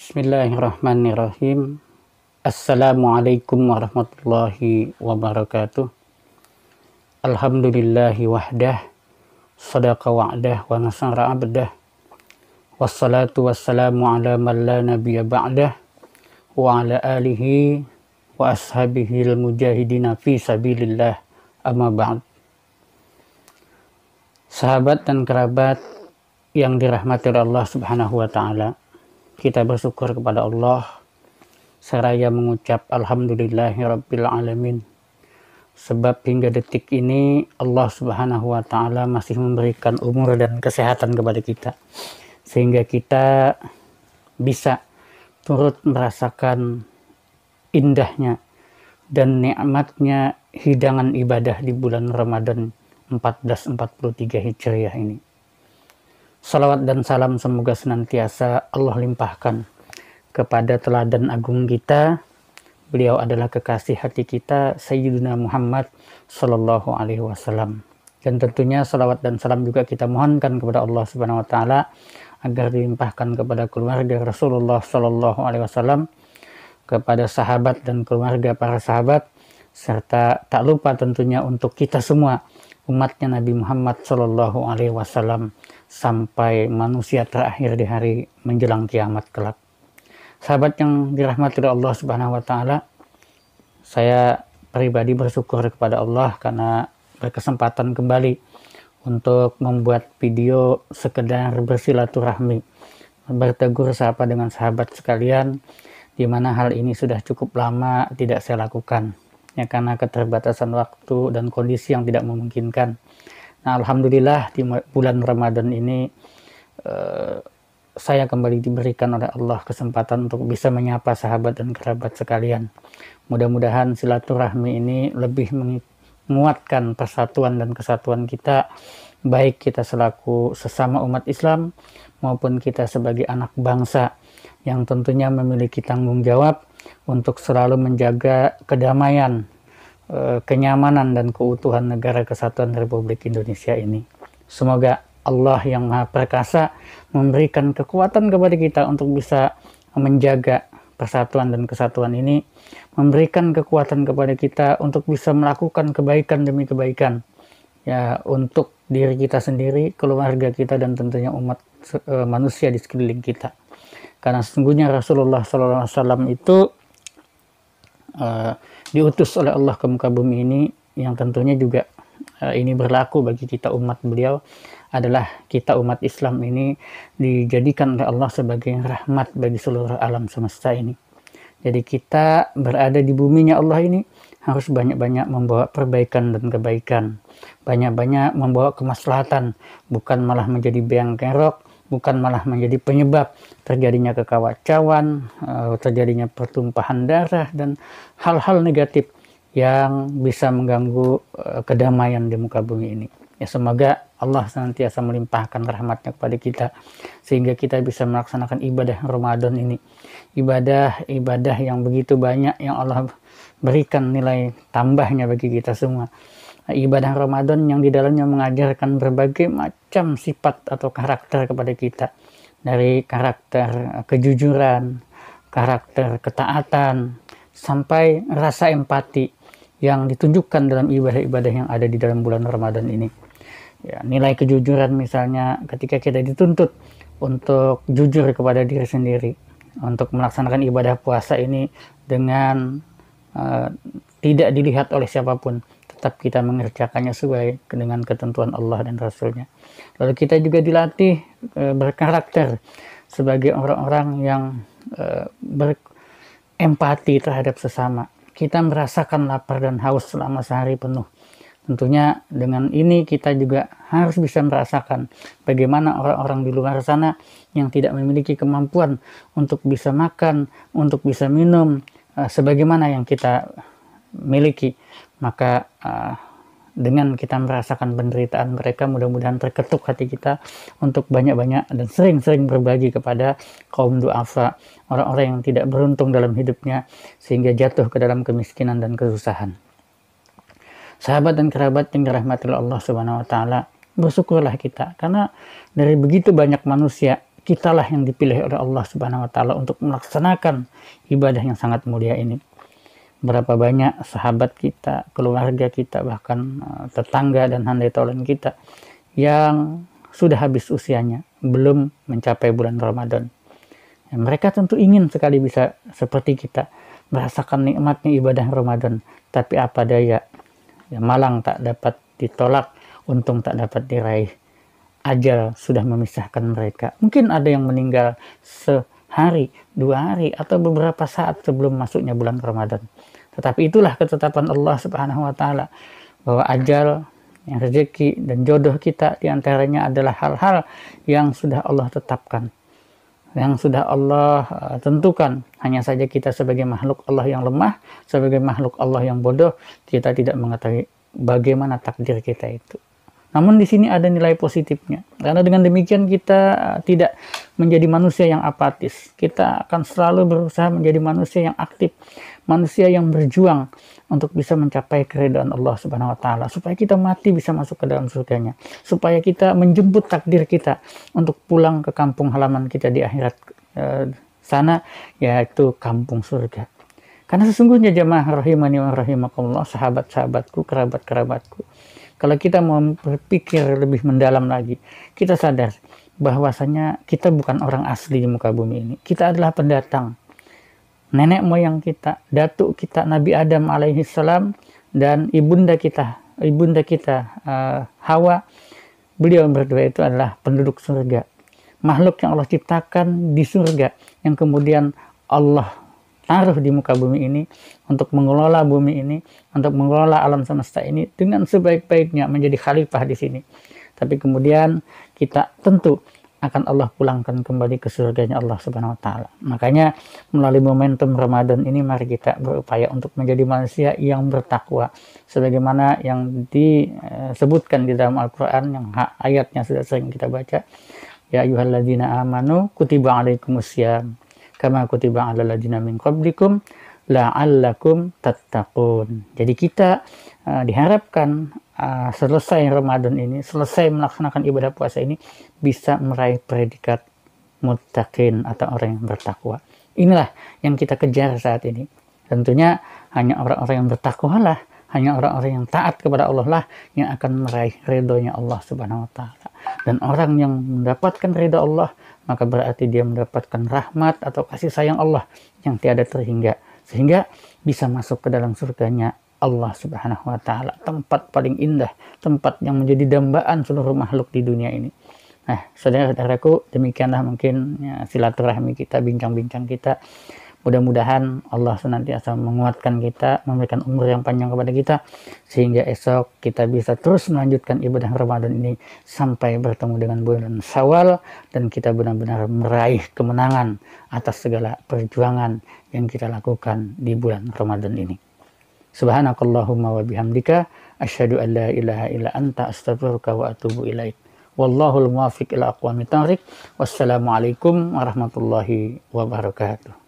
Bismillahirrahmanirrahim. Assalamualaikum warahmatullahi wabarakatuh. Alhamdulillahi wahdah, sadaqa wa'dah wa nasara abdah. Wassalatu wassalamu ala man la nabiyya ba'dah wa ala alihi wa ashabihi al-mujahidina fi sabilillah, amma ba'd. Sahabat dan kerabat yang dirahmati oleh Allah Subhanahu wa taala, kita bersyukur kepada Allah seraya mengucap alhamdulillahirabbil alamin, sebab hingga detik ini Allah Subhanahu wa taala masih memberikan umur dan kesehatan kepada kita, sehingga kita bisa turut merasakan indahnya dan nikmatnya hidangan ibadah di bulan Ramadan 1443 Hijriah ini. Salawat dan salam semoga senantiasa Allah limpahkan kepada teladan agung kita. Beliau adalah kekasih hati kita, Sayyidina Muhammad Sallallahu Alaihi Wasallam. Dan tentunya salawat dan salam juga kita mohonkan kepada Allah Subhanahu Wa Taala agar dilimpahkan kepada keluarga Rasulullah Sallallahu Alaihi Wasallam, kepada sahabat dan keluarga para sahabat, serta tak lupa tentunya untuk kita semua, umatnya Nabi Muhammad Sallallahu Alaihi Wasallam, sampai manusia terakhir di hari menjelang kiamat kelak. Sahabat yang dirahmati oleh Allah Subhanahu wa taala, saya pribadi bersyukur kepada Allah karena berkesempatan kembali untuk membuat video sekedar bersilaturahmi, bertegur sapa dengan sahabat sekalian, di mana hal ini sudah cukup lama tidak saya lakukan, ya karena keterbatasan waktu dan kondisi yang tidak memungkinkan. Nah, alhamdulillah di bulan Ramadan ini saya kembali diberikan oleh Allah kesempatan untuk bisa menyapa sahabat dan kerabat sekalian. Mudah-mudahan silaturahmi ini lebih menguatkan persatuan dan kesatuan kita, baik kita selaku sesama umat Islam maupun kita sebagai anak bangsa yang tentunya memiliki tanggung jawab untuk selalu menjaga kedamaian, kenyamanan dan keutuhan negara kesatuan Republik Indonesia ini. Semoga Allah yang Maha Perkasa memberikan kekuatan kepada kita untuk bisa menjaga persatuan dan kesatuan ini, memberikan kekuatan kepada kita untuk bisa melakukan kebaikan demi kebaikan, ya, untuk diri kita sendiri, keluarga kita, dan tentunya umat manusia di sekeliling kita. Karena sesungguhnya Rasulullah SAW itu diutus oleh Allah ke muka bumi ini, yang tentunya juga ini berlaku bagi kita umat beliau, adalah kita umat Islam ini dijadikan oleh Allah sebagai rahmat bagi seluruh alam semesta ini. Jadi kita berada di buminya Allah ini harus banyak-banyak membawa perbaikan dan kebaikan, banyak-banyak membawa kemaslahatan, bukan malah menjadi beang kerok, bukan malah menjadi penyebab terjadinya kekacauan, terjadinya pertumpahan darah, dan hal-hal negatif yang bisa mengganggu kedamaian di muka bumi ini. Ya, semoga Allah senantiasa melimpahkan rahmatnya kepada kita, sehingga kita bisa melaksanakan ibadah Ramadan ini. Ibadah yang begitu banyak yang Allah berikan nilai tambahnya bagi kita semua. Ibadah Ramadan yang di dalamnya mengajarkan berbagai macam sifat atau karakter kepada kita, dari karakter kejujuran, karakter ketaatan, sampai rasa empati yang ditunjukkan dalam ibadah-ibadah yang ada di dalam bulan Ramadan ini. Ya, nilai kejujuran misalnya ketika kita dituntut untuk jujur kepada diri sendiri, untuk melaksanakan ibadah puasa ini dengan tidak dilihat oleh siapapun, tetap kita mengerjakannya sesuai dengan ketentuan Allah dan Rasulnya. Lalu kita juga dilatih berkarakter sebagai orang-orang yang berempati terhadap sesama. Kita merasakan lapar dan haus selama sehari penuh. Tentunya dengan ini kita juga harus bisa merasakan bagaimana orang-orang di luar sana yang tidak memiliki kemampuan untuk bisa makan, untuk bisa minum sebagaimana yang kita miliki. Maka dengan kita merasakan penderitaan mereka, mudah-mudahan terketuk hati kita untuk banyak-banyak dan sering-sering berbagi kepada kaum du'afa, orang-orang yang tidak beruntung dalam hidupnya sehingga jatuh ke dalam kemiskinan dan kesusahan. Sahabat dan kerabat yang dirahmati oleh Allah Subhanahu wa taala, bersyukurlah kita karena dari begitu banyak manusia kitalah yang dipilih oleh Allah Subhanahu wa taala untuk melaksanakan ibadah yang sangat mulia ini. Berapa banyak sahabat kita, keluarga kita, bahkan tetangga dan handai taulan kita yang sudah habis usianya, belum mencapai bulan Ramadan. Ya, mereka tentu ingin sekali bisa seperti kita, merasakan nikmatnya ibadah Ramadan. Tapi apa daya, ya, malang tak dapat ditolak, untung tak dapat diraih. Ajal sudah memisahkan mereka. Mungkin ada yang meninggal sehari, 2 hari, atau beberapa saat sebelum masuknya bulan Ramadan. Tetapi itulah ketetapan Allah Subhanahu wa taala, bahwa ajal, yang rezeki dan jodoh kita diantaranya adalah hal-hal yang sudah Allah tetapkan, yang sudah Allah tentukan. Hanya saja kita sebagai makhluk Allah yang lemah, sebagai makhluk Allah yang bodoh, kita tidak mengetahui bagaimana takdir kita itu. Namun di sini ada nilai positifnya, karena dengan demikian kita tidak menjadi manusia yang apatis. Kita akan selalu berusaha menjadi manusia yang aktif, manusia yang berjuang untuk bisa mencapai keridhaan Allah Subhanahu wa taala, supaya kita mati bisa masuk ke dalam surganya, supaya kita menjemput takdir kita untuk pulang ke kampung halaman kita di akhirat sana, yaitu kampung surga. Karena sesungguhnya jamaah rahimani wa rahimakumullah, sahabat-sahabatku, kerabat-kerabatku, kalau kita mau berpikir lebih mendalam lagi, kita sadar bahwasanya kita bukan orang asli di muka bumi ini. Kita adalah pendatang. Nenek moyang kita, datuk kita Nabi Adam alaihissalam, dan ibunda kita Hawa, beliau berdua itu adalah penduduk surga. Makhluk yang Allah ciptakan di surga, yang kemudian Allah taruh di muka bumi ini untuk mengelola bumi ini, untuk mengelola alam semesta ini dengan sebaik-baiknya, menjadi khalifah di sini. Tapi kemudian kita tentu akan Allah pulangkan kembali ke surganya Allah Subhanahu wa taala. Makanya melalui momentum Ramadan ini, mari kita berupaya untuk menjadi manusia yang bertakwa, sebagaimana yang disebutkan di dalam Al-Qur'an, yang ayatnya sudah sering kita baca. Ya ayyuhalladzina amanu kutiba alaikumussyam kama kutiba alal ladzina min qablikum la'allakum tattaqun. Jadi kita diharapkan selesai Ramadan ini, selesai melaksanakan ibadah puasa ini, bisa meraih predikat muttaqin atau orang yang bertakwa. Inilah yang kita kejar saat ini. Tentunya hanya orang-orang yang bertakwa lah, hanya orang-orang yang taat kepada Allah lah yang akan meraih ridhonya Allah Subhanahu wa taala. Dan orang yang mendapatkan ridha Allah, maka berarti dia mendapatkan rahmat atau kasih sayang Allah yang tiada terhingga, sehingga bisa masuk ke dalam surganya Allah Subhanahu wa taala, tempat paling indah, tempat yang menjadi dambaan seluruh makhluk di dunia ini. Nah, saudara-saudaraku, demikianlah mungkin ya, silaturahmi kita, bincang-bincang kita. Mudah-mudahan Allah senantiasa menguatkan kita, memberikan umur yang panjang kepada kita, sehingga esok kita bisa terus melanjutkan ibadah Ramadan ini sampai bertemu dengan bulan Syawal, dan kita benar-benar meraih kemenangan atas segala perjuangan yang kita lakukan di bulan Ramadan ini. Subhanakallahumma wa bihamdika asyhadu an la ilaha illa anta astaghfiruka wa atubu ilaik. Wallahul muwaffiq ila aqwamit thoriq. Wassalamualaikum warahmatullahi wabarakatuh.